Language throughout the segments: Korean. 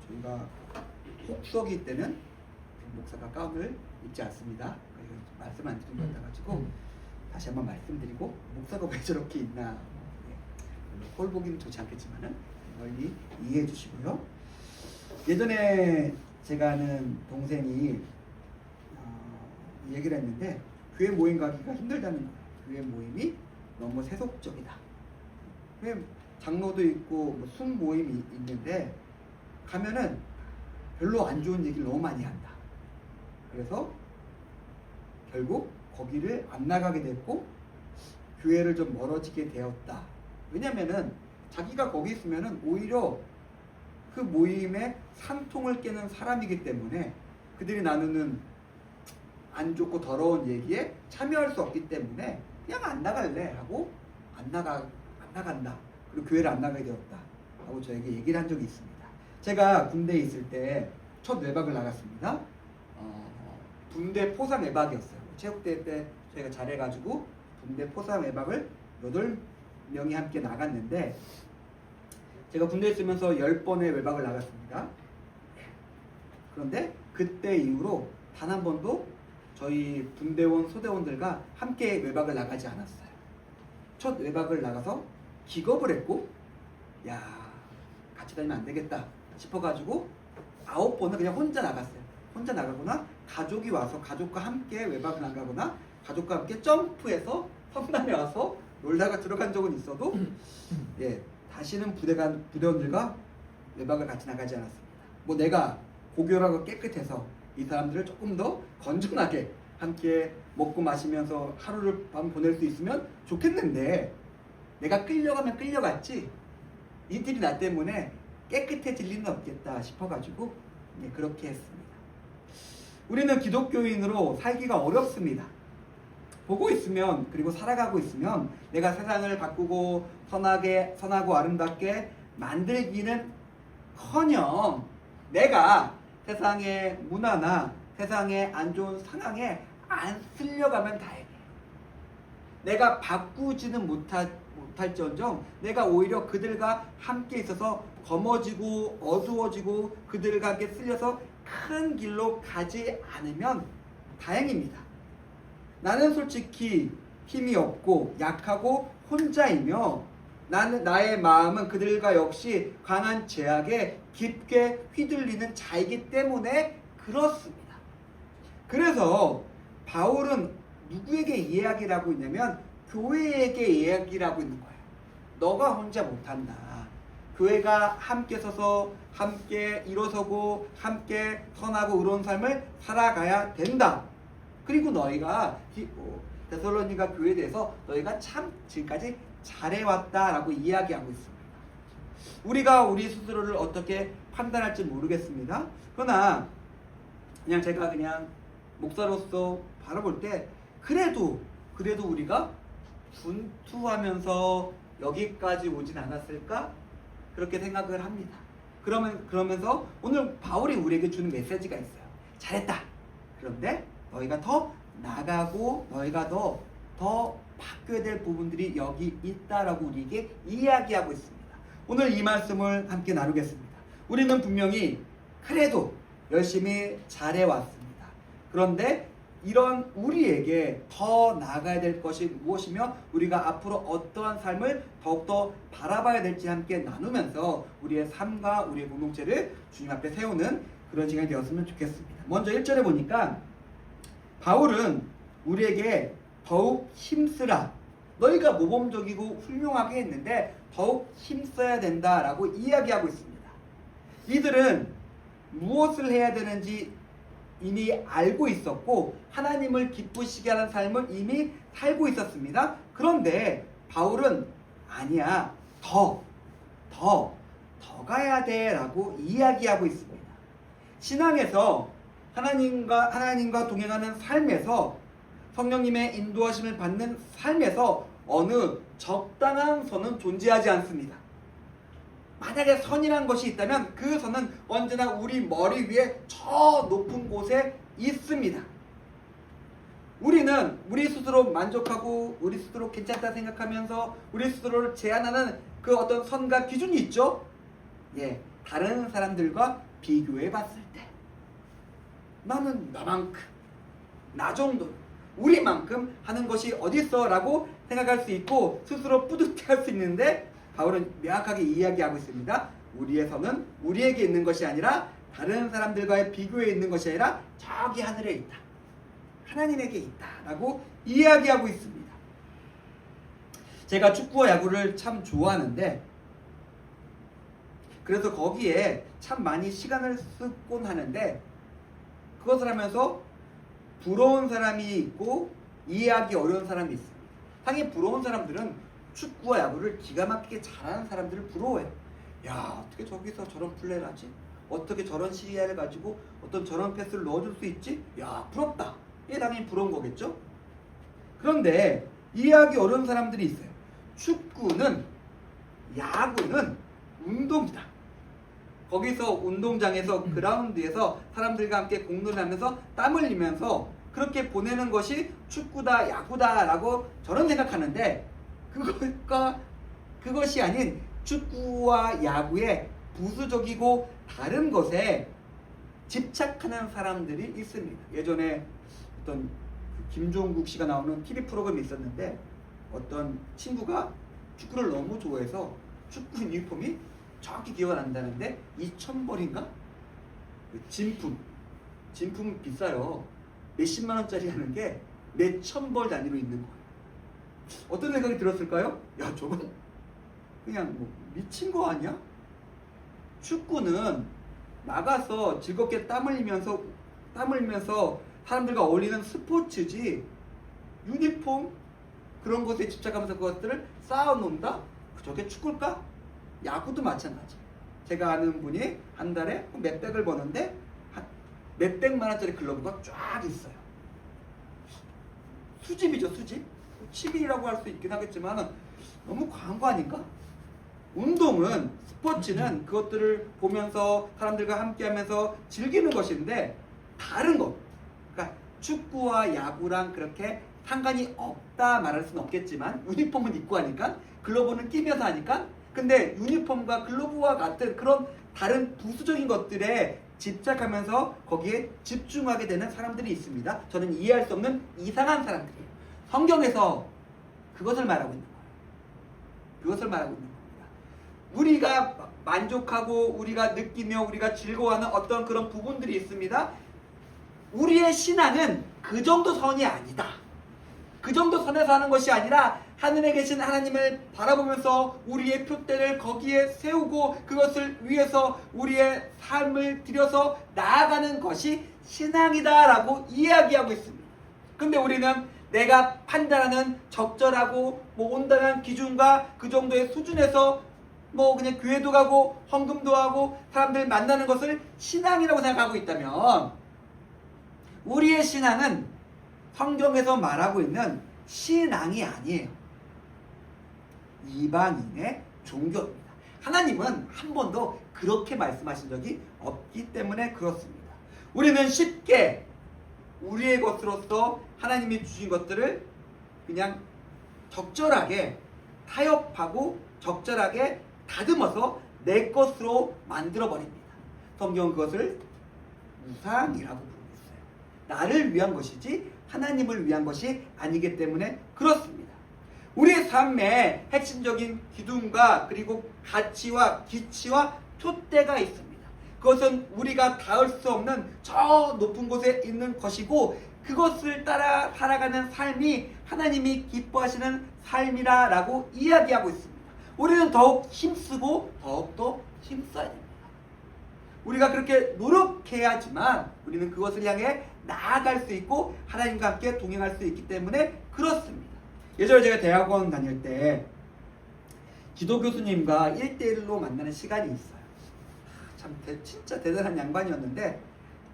저희가 혹서기 때는 목사가 가운을 입지 않습니다. 말씀 안 드린 것 같아가지고 다시 한번 말씀드리고 목사가 왜 저렇게 있나 꼴 보기는 좋지 않겠지만은 널리 이해해 주시고요. 예전에 제가 아는 동생이 얘기를 했는데 교회 모임 가기가 힘들다는 거예요. 교회 모임이 너무 세속적이다. 왜 장로도 있고 뭐 숨 모임이 있는데 가면은 별로 안 좋은 얘기를 너무 많이 한다. 그래서 결국 거기를 안 나가게 됐고 교회를 좀 멀어지게 되었다. 왜냐면은 자기가 거기 있으면은 오히려 그 모임에 산통을 깨는 사람이기 때문에 그들이 나누는 안 좋고 더러운 얘기에 참여할 수 없기 때문에 그냥 안 나갈래 하고 안 나간다. 그리고 교회를 안 나가게 되었다 하고 저에게 얘기를 한 적이 있습니다. 제가 군대에 있을 때 첫 외박을 나갔습니다. 군대 포상 외박이었어요. 체육대회 때 저희가 잘해가지고 군대 포상 외박을 8명이 함께 나갔는데 제가 군대에 있으면서 10번의 외박을 나갔습니다. 그런데 그때 이후로 단 한 번도 저희 군대원 소대원들과 함께 외박을 나가지 않았어요. 첫 외박을 나가서 기겁을 했고 야 같이 다니면 안 되겠다 싶어가지고 9번을 그냥 혼자 나갔어요. 혼자 나가거나 가족이 와서 가족과 함께 외박을 나가거나 가족과 함께 점프해서 성남에 와서 놀다가 들어간 적은 있어도 다시는 부대원들과 외박을 같이 나가지 않았습니다. 뭐 내가 고결하고 깨끗해서 이 사람들을 조금 더 건전하게 함께 먹고 마시면서 하루를 밤 보낼 수 있으면 좋겠는데 내가 끌려가면 끌려갔지 이들이 나 때문에 깨끗해질 리는 없겠다 싶어가지고 그렇게 했습니다. 우리는 기독교인으로 살기가 어렵습니다. 보고 있으면 그리고 살아가고 있으면 내가 세상을 바꾸고 선하고 아름답게 만들기는 커녕 내가 세상의 문화나 세상의 안 좋은 상황에 안 쓸려가면 다행이에요. 내가 바꾸지는 못할지언정 내가 오히려 그들과 함께 있어서 검어지고 어두워지고 그들과 함께 쓸려서 큰 길로 가지 않으면 다행입니다. 나는 솔직히 힘이 없고 약하고 혼자이며 나의 마음은 그들과 역시 강한 제약에 깊게 휘둘리는 자이기 때문에 그렇습니다. 그래서 바울은 누구에게 이야기를 하고 있냐면 교회에게 이야기를 하고 있는 거예요. 너가 혼자 못한다. 교회가 함께 서서 함께 일어서고 함께 선하고 의로운 삶을 살아가야 된다. 그리고 너희가 데살로니가 교회에 대해서 너희가 참 지금까지 잘해왔다라고 이야기하고 있습니다. 우리가 우리 스스로를 어떻게 판단할지 모르겠습니다. 그러나 제가 목사로서 바라볼 때 그래도 우리가 분투하면서 여기까지 오진 않았을까? 그렇게 생각을 합니다. 그러면서 오늘 바울이 우리에게 주는 메시지가 있어요. 잘했다. 그런데 너희가 더 나가고 너희가 더 바뀌어야 될 부분들이 여기 있다라고 우리에게 이야기하고 있습니다. 오늘 이 말씀을 함께 나누겠습니다. 우리는 분명히 그래도 열심히 잘해왔습니다. 그런데 이런 우리에게 더 나아가야 될 것이 무엇이며 우리가 앞으로 어떠한 삶을 더욱더 바라봐야 될지 함께 나누면서 우리의 삶과 우리의 공동체를 주님 앞에 세우는 그런 시간이 되었으면 좋겠습니다. 먼저 1절에 보니까 바울은 우리에게 더욱 힘쓰라. 너희가 모범적이고 훌륭하게 했는데 더욱 힘써야 된다라고 이야기하고 있습니다. 이들은 무엇을 해야 되는지 이미 알고 있었고 하나님을 기쁘시게 하는 삶을 이미 살고 있었습니다. 그런데 바울은 아니야. 더 가야 돼 라고 이야기하고 있습니다. 신앙에서 하나님과 동행하는 삶에서 성령님의 인도하심을 받는 삶에서 어느 적당한 선은 존재하지 않습니다. 만약에 선이란 것이 있다면 그 선은 언제나 우리 머리 위에 저 높은 곳에 있습니다. 우리는 우리 스스로 만족하고 우리 스스로 괜찮다 생각하면서 우리 스스로를 제한하는 그 어떤 선과 기준이 있죠. 다른 사람들과 비교해 봤을 때 나는 나만큼, 나 정도, 우리만큼 하는 것이 어딨어? 라고 생각할 수 있고 스스로 뿌듯해할 수 있는데 바울은 명확하게 이야기하고 있습니다. 우리의 선은 우리에게 있는 것이 아니라 다른 사람들과의 비교에 있는 것이 아니라 저기 하늘에 있다. 하나님에게 있다. 라고 이야기하고 있습니다. 제가 축구와 야구를 참 좋아하는데 그래서 거기에 참 많이 시간을 쓰곤 하는데 그것을 하면서 부러운 사람이 있고 이해하기 어려운 사람이 있습니다. 당연히 부러운 사람들은 축구와 야구를 기가 막히게 잘하는 사람들을 부러워해요. 야, 어떻게 저기서 저런 플레이를 하지? 어떻게 저런 시야를 가지고 어떤 저런 패스를 넣어줄 수 있지? 야, 부럽다. 이게 당연히 부러운 거겠죠? 그런데 이해하기 어려운 사람들이 있어요. 축구는, 야구는 운동이다. 거기서 운동장에서 그라운드에서 사람들과 함께 공놀이 하면서 땀 흘리면서 그렇게 보내는 것이 축구다, 야구다 라고 저는 생각하는데 그것이 아닌 축구와 야구의 부수적이고 다른 것에 집착하는 사람들이 있습니다. 예전에 어떤 김종국 씨가 나오는 TV 프로그램이 있었는데 어떤 친구가 축구를 너무 좋아해서 축구 유니폼이 정확히 기억이 안 나는데 2,000벌인가? 진품 비싸요. 몇십만 원짜리 하는 게 몇천 벌 단위로 있는 거예요. 어떤 생각이 들었을까요? 야, 저건 그냥 뭐 미친 거 아니야? 축구는 나가서 즐겁게 땀 흘리면서 사람들과 어울리는 스포츠지 유니폼 그런 것에 집착하면서 그것들을 쌓아놓는다? 저게 축구일까? 야구도 마찬가지. 제가 아는 분이 한 달에 몇백을 버는데 몇백만 원짜리 글러브가 쫙 있어요. 수집이죠, 수집. 취미라고 할 수 있긴 하겠지만 너무 과한 거 아닌가? 운동은, 스포츠는 그것들을 보면서 사람들과 함께하면서 즐기는 것인데 다른 것, 그러니까 축구와 야구랑 그렇게 상관이 없다 말할 수는 없겠지만 유니폼은 입고 하니까 글러브는 끼면서 하니까 근데 유니폼과 글러브와 같은 그런 다른 부수적인 것들에 집착하면서 거기에 집중하게 되는 사람들이 있습니다. 저는 이해할 수 없는 이상한 사람들이에요. 성경에서 그것을 말하고 있는 거예요. 그것을 말하고 있는 겁니다. 우리가 만족하고 우리가 느끼며 우리가 즐거워하는 어떤 그런 부분들이 있습니다. 우리의 신앙은 그 정도 선이 아니다. 그 정도 선에서 하는 것이 아니라 하늘에 계신 하나님을 바라보면서 우리의 표대를 거기에 세우고 그것을 위해서 우리의 삶을 들여서 나아가는 것이 신앙이다라고 이야기하고 있습니다. 근데 우리는 내가 판단하는 적절하고 온당한 기준과 그 정도의 수준에서 그냥 교회도 가고 헌금도 하고 사람들 만나는 것을 신앙이라고 생각하고 있다면 우리의 신앙은 성경에서 말하고 있는 신앙이 아니에요. 이방인의 종교입니다. 하나님은 한 번도 그렇게 말씀하신 적이 없기 때문에 그렇습니다. 우리는 쉽게 우리의 것으로서 하나님이 주신 것들을 그냥 적절하게 타협하고 적절하게 다듬어서 내 것으로 만들어 버립니다. 성경은 그것을 우상이라고 부르고 있어요. 나를 위한 것이지 하나님을 위한 것이 아니기 때문에 그렇습니다. 우리의 삶에 핵심적인 기둥과 그리고 가치와 기치와 표대가 있습니다. 그것은 우리가 닿을 수 없는 저 높은 곳에 있는 것이고 그것을 따라 살아가는 삶이 하나님이 기뻐하시는 삶이라고 이야기하고 있습니다. 우리는 더욱 힘쓰고 더욱더 힘써야 됩니다. 우리가 그렇게 노력해야지만 우리는 그것을 향해 나아갈 수 있고 하나님과 함께 동행할 수 있기 때문에 그렇습니다. 예전에 제가 대학원 다닐 때 기도 교수님과 1대1로 만나는 시간이 있어요. 참 진짜 대단한 양반이었는데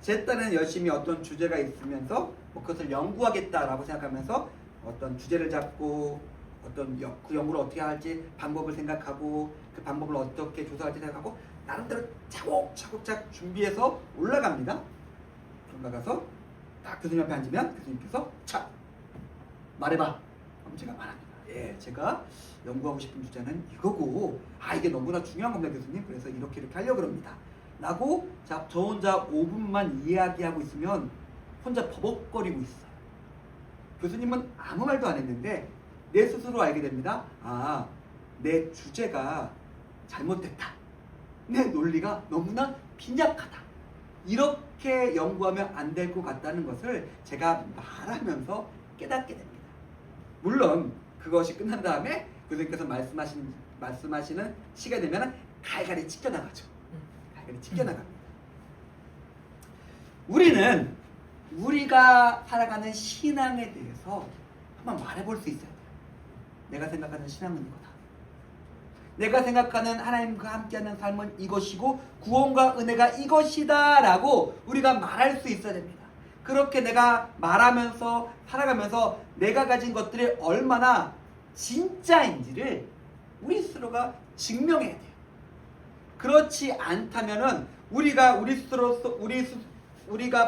제 딴에는 열심히 어떤 주제가 있으면서 그것을 연구하겠다라고 생각하면서 어떤 주제를 잡고 어떤 그 연구를 어떻게 할지 방법을 생각하고 그 방법을 어떻게 조사할지 생각하고 나름대로 차곡차곡 준비해서 올라갑니다. 올라가서 딱 교수님 앞에 앉으면 교수님께서 자 말해봐. 그럼 제가 말합니다. 예, 제가 연구하고 싶은 주제는 이거고, 이게 너무나 중요한 겁니다, 교수님. 그래서 이렇게 하려고 합니다. 라고 저 혼자 5분만 이야기하고 있으면 혼자 버벅거리고 있어요. 교수님은 아무 말도 안 했는데 내 스스로 알게 됩니다. 내 주제가 잘못됐다. 내 논리가 너무나 빈약하다. 이렇게 연구하면 안 될 것 같다는 것을 제가 말하면서 깨닫게 됩니다. 물론 그것이 끝난 다음에 교수님께서 말씀하시는 시간이 되면 갈갈이 찢겨나가죠. 갈갈이 찢겨나갑니다. 우리는 우리가 살아가는 신앙에 대해서 한번 말해볼 수 있어야 돼요. 내가 생각하는 신앙은 이거다. 내가 생각하는 하나님과 함께하는 삶은 이것이고 구원과 은혜가 이것이다 라고 우리가 말할 수 있어야 됩니다. 그렇게 내가 말하면서 살아가면서 내가 가진 것들이 얼마나 진짜인지를 우리 스스로가 증명해야 돼요. 그렇지 않다면은 우리가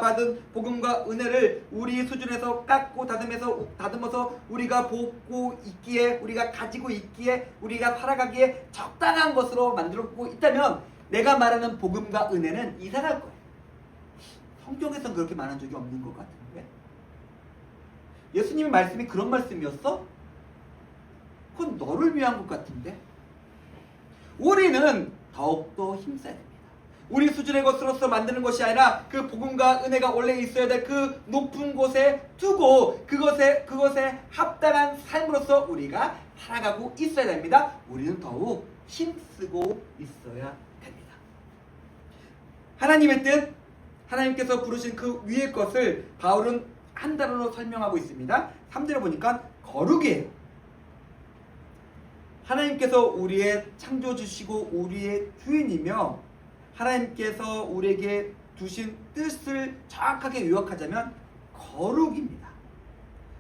받은 복음과 은혜를 우리 수준에서 깎고 다듬어서 우리가 보고 있기에, 우리가 가지고 있기에, 우리가 살아가기에 적당한 것으로 만들고 있다면 내가 말하는 복음과 은혜는 이상할 거예요. 성경에서는 그렇게 말한 적이 없는 것 같은데, 예수님의 말씀이 그런 말씀이었어? 그건 너를 위한 것 같은데. 우리는 더욱더 힘써야 됩니다. 우리 수준의 것으로서 만드는 것이 아니라 그 복음과 은혜가 원래 있어야 될 그 높은 곳에 두고 그것에 합당한 삶으로서 우리가 살아가고 있어야 됩니다. 우리는 더욱 힘쓰고 있어야 됩니다. 하나님의 뜻, 하나님께서 부르신 그 위의 것을 바울은 한 단어로 설명하고 있습니다. 3절에 보니까 거룩이에요. 하나님께서 우리의 창조주시고 우리의 주인이며 하나님께서 우리에게 두신 뜻을 정확하게 요약하자면 거룩입니다.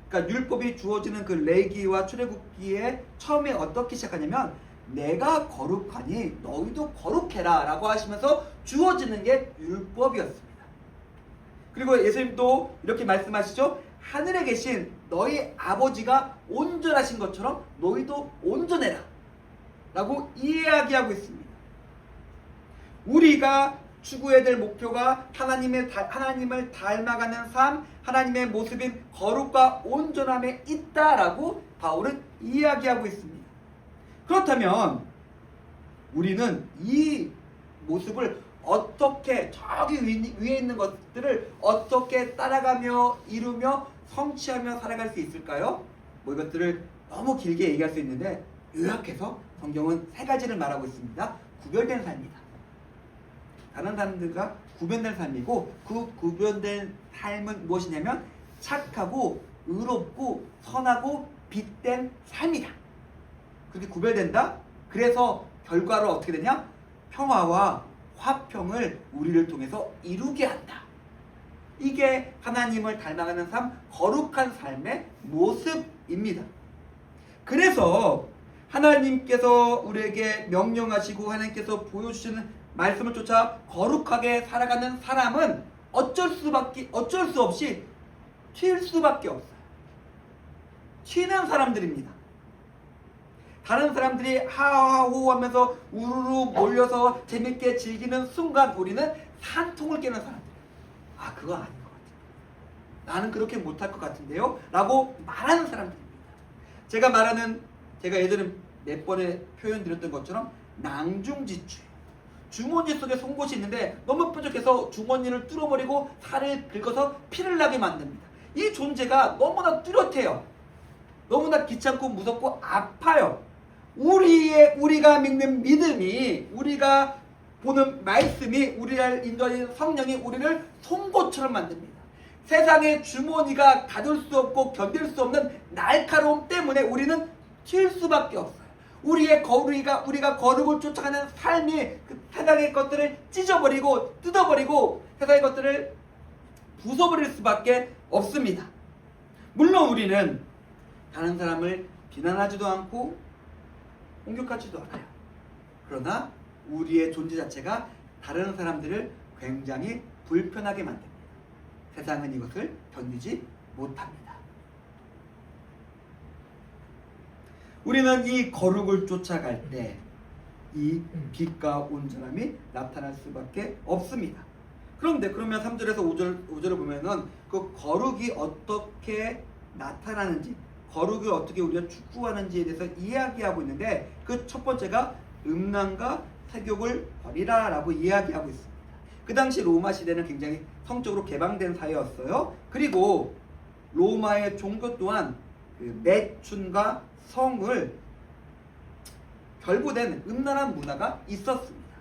그러니까 율법이 주어지는 그 레위기와 출애굽기에 처음에 어떻게 시작하냐면 내가 거룩하니 너희도 거룩해라 라고 하시면서 주어지는 게 율법이었습니다. 그리고 예수님도 이렇게 말씀하시죠. 하늘에 계신 너희 아버지가 온전하신 것처럼 너희도 온전해라 라고 이야기하고 있습니다. 우리가 추구해야 될 목표가 하나님을 닮아가는 삶, 하나님의 모습인 거룩과 온전함에 있다라고 바울은 이야기하고 있습니다. 그렇다면 우리는 이 모습을 어떻게, 저기 위에 있는 것들을 어떻게 따라가며 이루며 성취하며 살아갈 수 있을까요? 이것들을 너무 길게 얘기할 수 있는데 요약해서 성경은 3가지를 말하고 있습니다. 구별된 삶이다. 다른 사람들과 구별된 삶이고, 그 구별된 삶은 무엇이냐면 착하고 의롭고 선하고 빛된 삶이다. 그렇게 구별된다. 그래서 결과로 어떻게 되냐? 평화와 화평을 우리를 통해서 이루게 한다. 이게 하나님을 닮아가는 삶, 거룩한 삶의 모습입니다. 그래서 하나님께서 우리에게 명령하시고 하나님께서 보여주시는 말씀을 쫓아 거룩하게 살아가는 사람은 어쩔 수 없이 튈 수밖에 없어요. 튀는 사람들입니다. 다른 사람들이 하하호 하면서 우르르 몰려서 재밌게 즐기는 순간 우리는 산통을 깨는 사람들. 그거 아닌 것 같아요. 나는 그렇게 못할 것 같은데요? 라고 말하는 사람들입니다. 제가 예전에 몇 번에 표현드렸던 것처럼 낭중지추. 주머니 속에 송곳이 있는데 너무 뾰족해서 주머니를 뚫어버리고 살을 긁어서 피를 나게 만듭니다. 이 존재가 너무나 뚜렷해요. 너무나 귀찮고 무섭고 아파요. 우리가 믿는 믿음이, 우리가 보는 말씀이, 우리를 인도하는 성령이 우리를 송곳처럼 만듭니다. 세상의 주머니가 가둘 수 없고 견딜 수 없는 날카로움 때문에 우리는 튈 수밖에 없어요. 우리가 거룩을 쫓아가는 삶이 그 세상의 것들을 찢어버리고 뜯어버리고 세상의 것들을 부숴버릴 수밖에 없습니다. 물론 우리는 다른 사람을 비난하지도 않고 공격하지도 않아요. 그러나 우리의 존재 자체가 다른 사람들을 굉장히 불편하게 만듭니다. 세상은 이것을 견디지 못합니다. 우리는 이 거룩을 쫓아갈 때 이 빛과 온전함이 나타날 수밖에 없습니다. 그런데 그러면 3절에서 5절을 보면은 그 거룩이 어떻게 나타나는지, 거룩을 어떻게 우리가 추구하는지에 대해서 이야기하고 있는데, 그 첫 번째가 음란과 세욕을 버리라 라고 이야기하고 있습니다. 그 당시 로마 시대는 굉장히 성적으로 개방된 사회였어요. 그리고 로마의 종교 또한 그 매춘과 성을 결부된 음란한 문화가 있었습니다.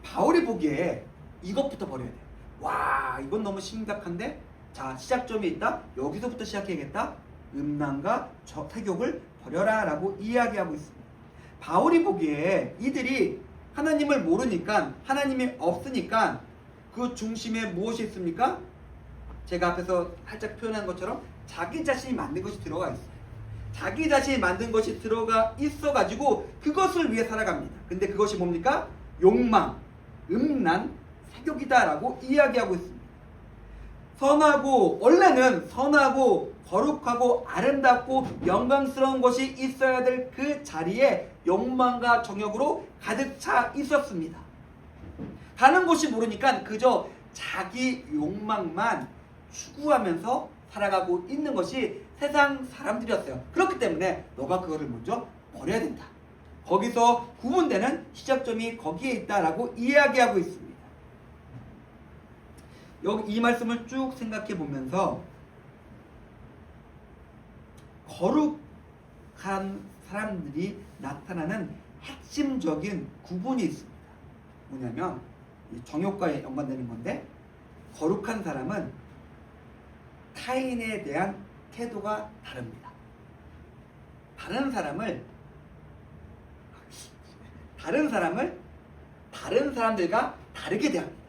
바울이 보기에 이것부터 버려야 돼요. 와, 이건 너무 심각한데? 자, 시작점이 있다. 여기서부터 시작해야겠다. 음란과 세욕을 버려라 라고 이야기하고 있습니다. 바울이 보기에 이들이 하나님을 모르니까, 하나님이 없으니까 그 중심에 무엇이 있습니까? 제가 앞에서 살짝 표현한 것처럼 자기 자신이 만든 것이 들어가 있어요. 자기 자신이 만든 것이 들어가 있어가지고 그것을 위해 살아갑니다. 근데 그것이 뭡니까? 욕망, 음란, 세욕이다 라고 이야기하고 있습니다. 원래는 선하고 거룩하고 아름답고 영광스러운 것이 있어야 될 그 자리에 욕망과 정욕으로 가득 차 있었습니다. 가는 곳이 모르니까 그저 자기 욕망만 추구하면서 살아가고 있는 것이 세상 사람들이었어요. 그렇기 때문에 너가 그거를 먼저 버려야 된다. 거기서 구분되는 시작점이 거기에 있다라고 이야기하고 있습니다. 여기 이 말씀을 쭉 생각해 보면서 거룩한 사람들이 나타나는 핵심적인 구분이 있습니다. 뭐냐면 정욕과 연관되는 건데, 거룩한 사람은 타인에 대한 태도가 다릅니다. 다른 사람들과 다르게 대합니다.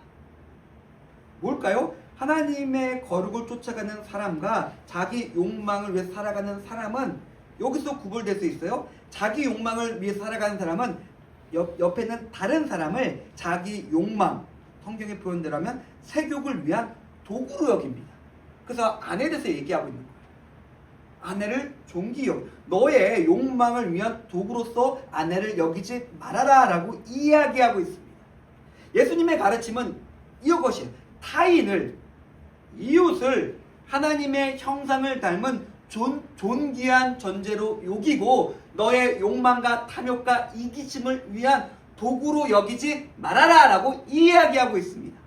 뭘까요? 하나님의 거룩을 쫓아가는 사람과 자기 욕망을 위해 살아가는 사람은 여기서 구분될 수 있어요. 자기 욕망을 위해 살아가는 사람은 옆에 있는 다른 사람을 자기 욕망, 성경의 표현대로 하면 세욕을 위한 도구로 여깁니다. 그래서 아내에 대해서 얘기하고 있는 거예요. 아내를 존귀히 여겨. 너의 욕망을 위한 도구로서 아내를 여기지 말아라 라고 이야기하고 있습니다. 예수님의 가르침은 이것이에요. 타인을, 이웃을 하나님의 형상을 닮은 존귀한 존재로 여기고 너의 욕망과 탐욕과 이기심을 위한 도구로 여기지 말아라 라고 이야기하고 있습니다.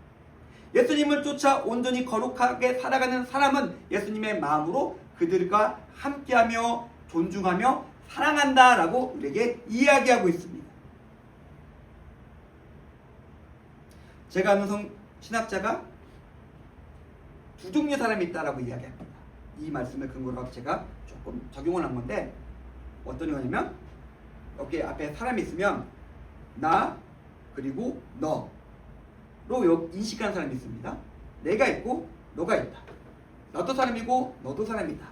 예수님을 쫓아 온전히 거룩하게 살아가는 사람은 예수님의 마음으로 그들과 함께하며 존중하며 사랑한다 라고 우리에게 이야기하고 있습니다. 제가 아는 신학자가 두 종류의 사람이 있다라고 이야기합니다. 이 말씀을 근거로 해서 제가 조금 적용을 한 건데, 어떤 거냐면 여기 앞에 사람이 있으면 나 그리고 너로 인식하는 사람이 있습니다. 내가 있고 너가 있다. 나도 사람이고 너도 사람이다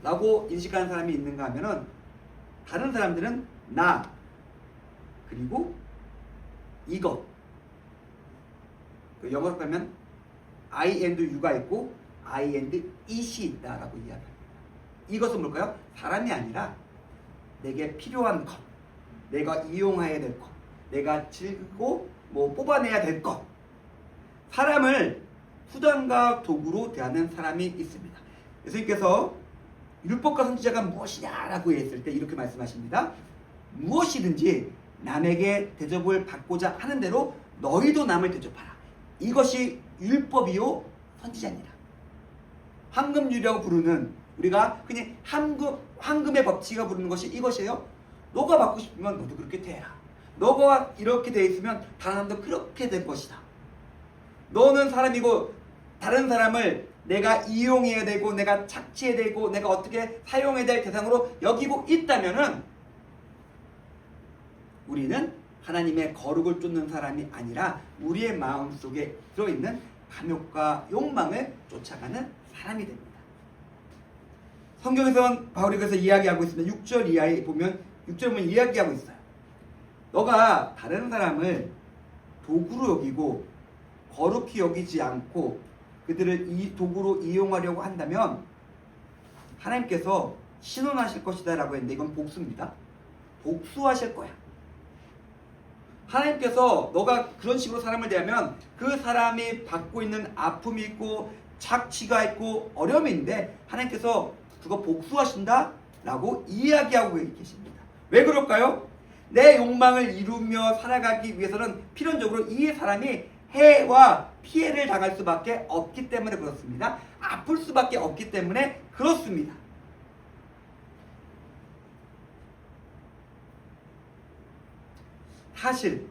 라고 인식하는 사람이 있는가 하면은, 다른 사람들은 나 그리고 이것, 영어로 하면 I and you가 있고 I and it이 있다라고 이야기합니다. 이것은 뭘까요? 사람이 아니라 내게 필요한 것, 내가 이용해야 될 것, 내가 즐기고 뽑아내야 될 것, 사람을 수단과 도구로 대하는 사람이 있습니다. 예수님께서 율법과 선지자가 무엇이냐라고 했을 때 이렇게 말씀하십니다. 무엇이든지 남에게 대접을 받고자 하는 대로 너희도 남을 대접하라. 이것이 율법이요 선지자니라. 황금률이라고 부르는, 우리가 그냥 황금의 법칙이라고 부르는 것이 이것이에요. 너가 받고 싶으면 너도 그렇게 대해라. 너가 이렇게 돼 있으면 다른 사람도 그렇게 될 것이다. 너는 사람이고 다른 사람을 내가 이용해야 되고 내가 착취해야 되고 내가 어떻게 사용해야 될 대상으로 여기고 있다면은 우리는 하나님의 거룩을 쫓는 사람이 아니라 우리의 마음속에 들어있는 탐욕과 욕망을 쫓아가는 사람이 됩니다. 성경에서는 바울이 그래서 이야기하고 있습니다. 6절 이하에 보면 6절 보면 이야기하고 있어요. 너가 다른 사람을 도구로 여기고 거룩히 여기지 않고 그들을 이 도구로 이용하려고 한다면 하나님께서 신원하실 것이다 라고 했는데 이건 복수입니다. 복수하실 거야. 하나님께서 너가 그런 식으로 사람을 대하면 그 사람이 받고 있는 아픔이 있고 착취가 있고 어려움이 있는데 하나님께서 그거 복수하신다 라고 이야기하고 계십니다. 왜 그럴까요? 내 욕망을 이루며 살아가기 위해서는 필연적으로 이 사람이 해와 피해를 당할 수밖에 없기 때문에 그렇습니다. 아플 수밖에 없기 때문에 그렇습니다. 사실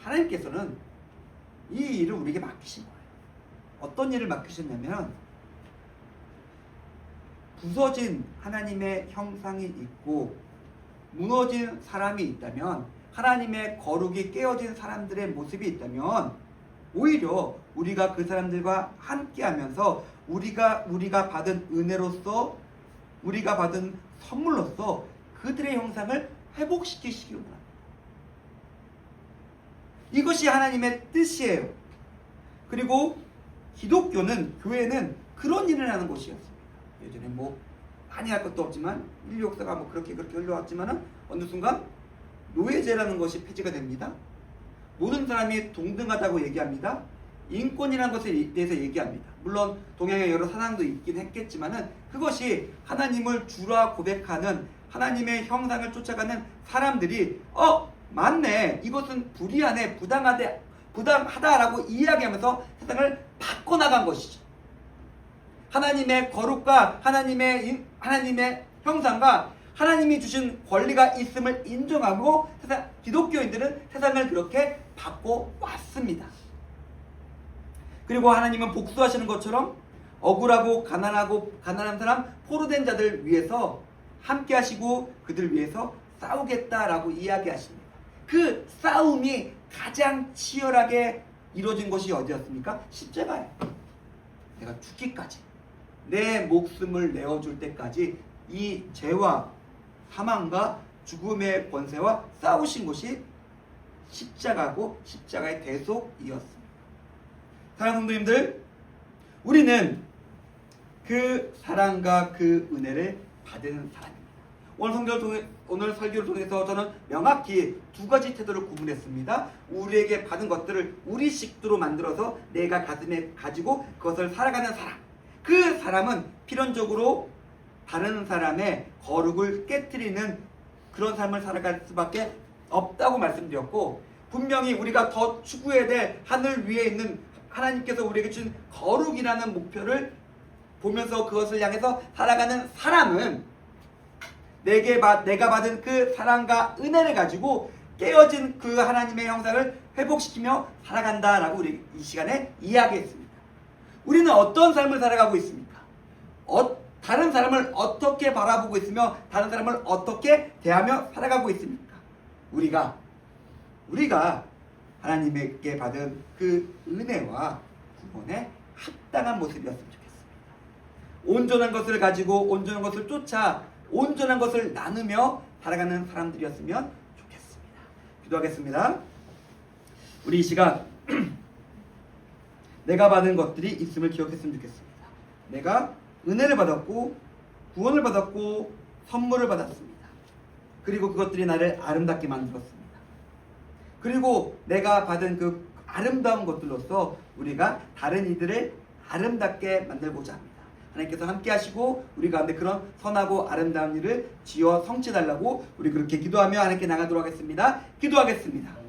하나님께서는 이 일을 우리에게 맡기신 거예요. 어떤 일을 맡기셨냐면 부서진 하나님의 형상이 있고 무너진 사람이 있다면, 하나님의 거룩이 깨어진 사람들의 모습이 있다면 오히려 우리가 그 사람들과 함께하면서 우리가 받은 은혜로서, 우리가 받은 선물로서 그들의 형상을 회복시키시기 원합니다. 이것이 하나님의 뜻이에요. 그리고 기독교는, 교회는 그런 일을 하는 곳이었습니다. 예전에 많이 할 것도 없지만 인류 역사가 그렇게 흘러왔지만은 어느 순간 노예제라는 것이 폐지가 됩니다. 모든 사람이 동등하다고 얘기합니다. 인권이라는 것에 대해서 얘기합니다. 물론 동양에 여러 사상도 있긴 했겠지만은 그것이 하나님을 주라 고백하는, 하나님의 형상을 쫓아가는 사람들이 맞네, 이것은 불의하네, 부당하다라고 이야기하면서 세상을 바꿔나간 것이죠. 하나님의 거룩과 하나님의 형상과 하나님이 주신 권리가 있음을 인정하고 기독교인들은 세상을 그렇게 바꿔왔습니다. 그리고 하나님은 복수하시는 것처럼 억울하고 가난한 사람, 포로된 자들 위해서 함께 하시고 그들 위해서 싸우겠다라고 이야기하십니다. 그 싸움이 가장 치열하게 이루어진 것이 어디였습니까? 십자가예요. 내가 죽기까지, 내 목숨을 내어줄 때까지 이 죄와 사망과 죽음의 권세와 싸우신 것이 십자가고 십자가의 대속이었습니다. 사랑하는 성도님들, 우리는 그 사랑과 그 은혜를 받은 사람입니다. 오늘 설교를 통해서 저는 명확히 두 가지 태도를 구분했습니다. 우리에게 받은 것들을 우리 식도로 만들어서 내가 가슴에 가지고 그것을 살아가는 사람, 그 사람은 필연적으로 다른 사람의 거룩을 깨트리는 그런 삶을 살아갈 수밖에 없다고 말씀드렸고, 분명히 우리가 더 추구해야 될 하늘 위에 있는 하나님께서 우리에게 준 거룩이라는 목표를 보면서 그것을 향해서 살아가는 사람은 내가 받은 그 사랑과 은혜를 가지고 깨어진 그 하나님의 형상을 회복시키며 살아간다라고 우리 이 시간에 이야기했습니다. 우리는 어떤 삶을 살아가고 있습니까? 다른 사람을 어떻게 바라보고 있으며 다른 사람을 어떻게 대하며 살아가고 있습니까? 우리가 하나님에게 받은 그 은혜와 구원에 합당한 모습이었으면 좋겠습니다. 온전한 것을 가지고 온전한 것을 쫓아 온전한 것을 나누며 살아가는 사람들이었으면 좋겠습니다. 기도하겠습니다. 우리 이 시간 내가 받은 것들이 있음을 기억했으면 좋겠습니다. 내가 은혜를 받았고 구원을 받았고 선물을 받았습니다. 그리고 그것들이 나를 아름답게 만들었습니다. 그리고 내가 받은 그 아름다운 것들로서 우리가 다른 이들을 아름답게 만들고자 합니다. 하나님께서 함께 하시고 우리 가운데 그런 선하고 아름다운 일을 지어 성취해달라고 우리 그렇게 기도하며 하나님께 나가도록 하겠습니다. 기도하겠습니다.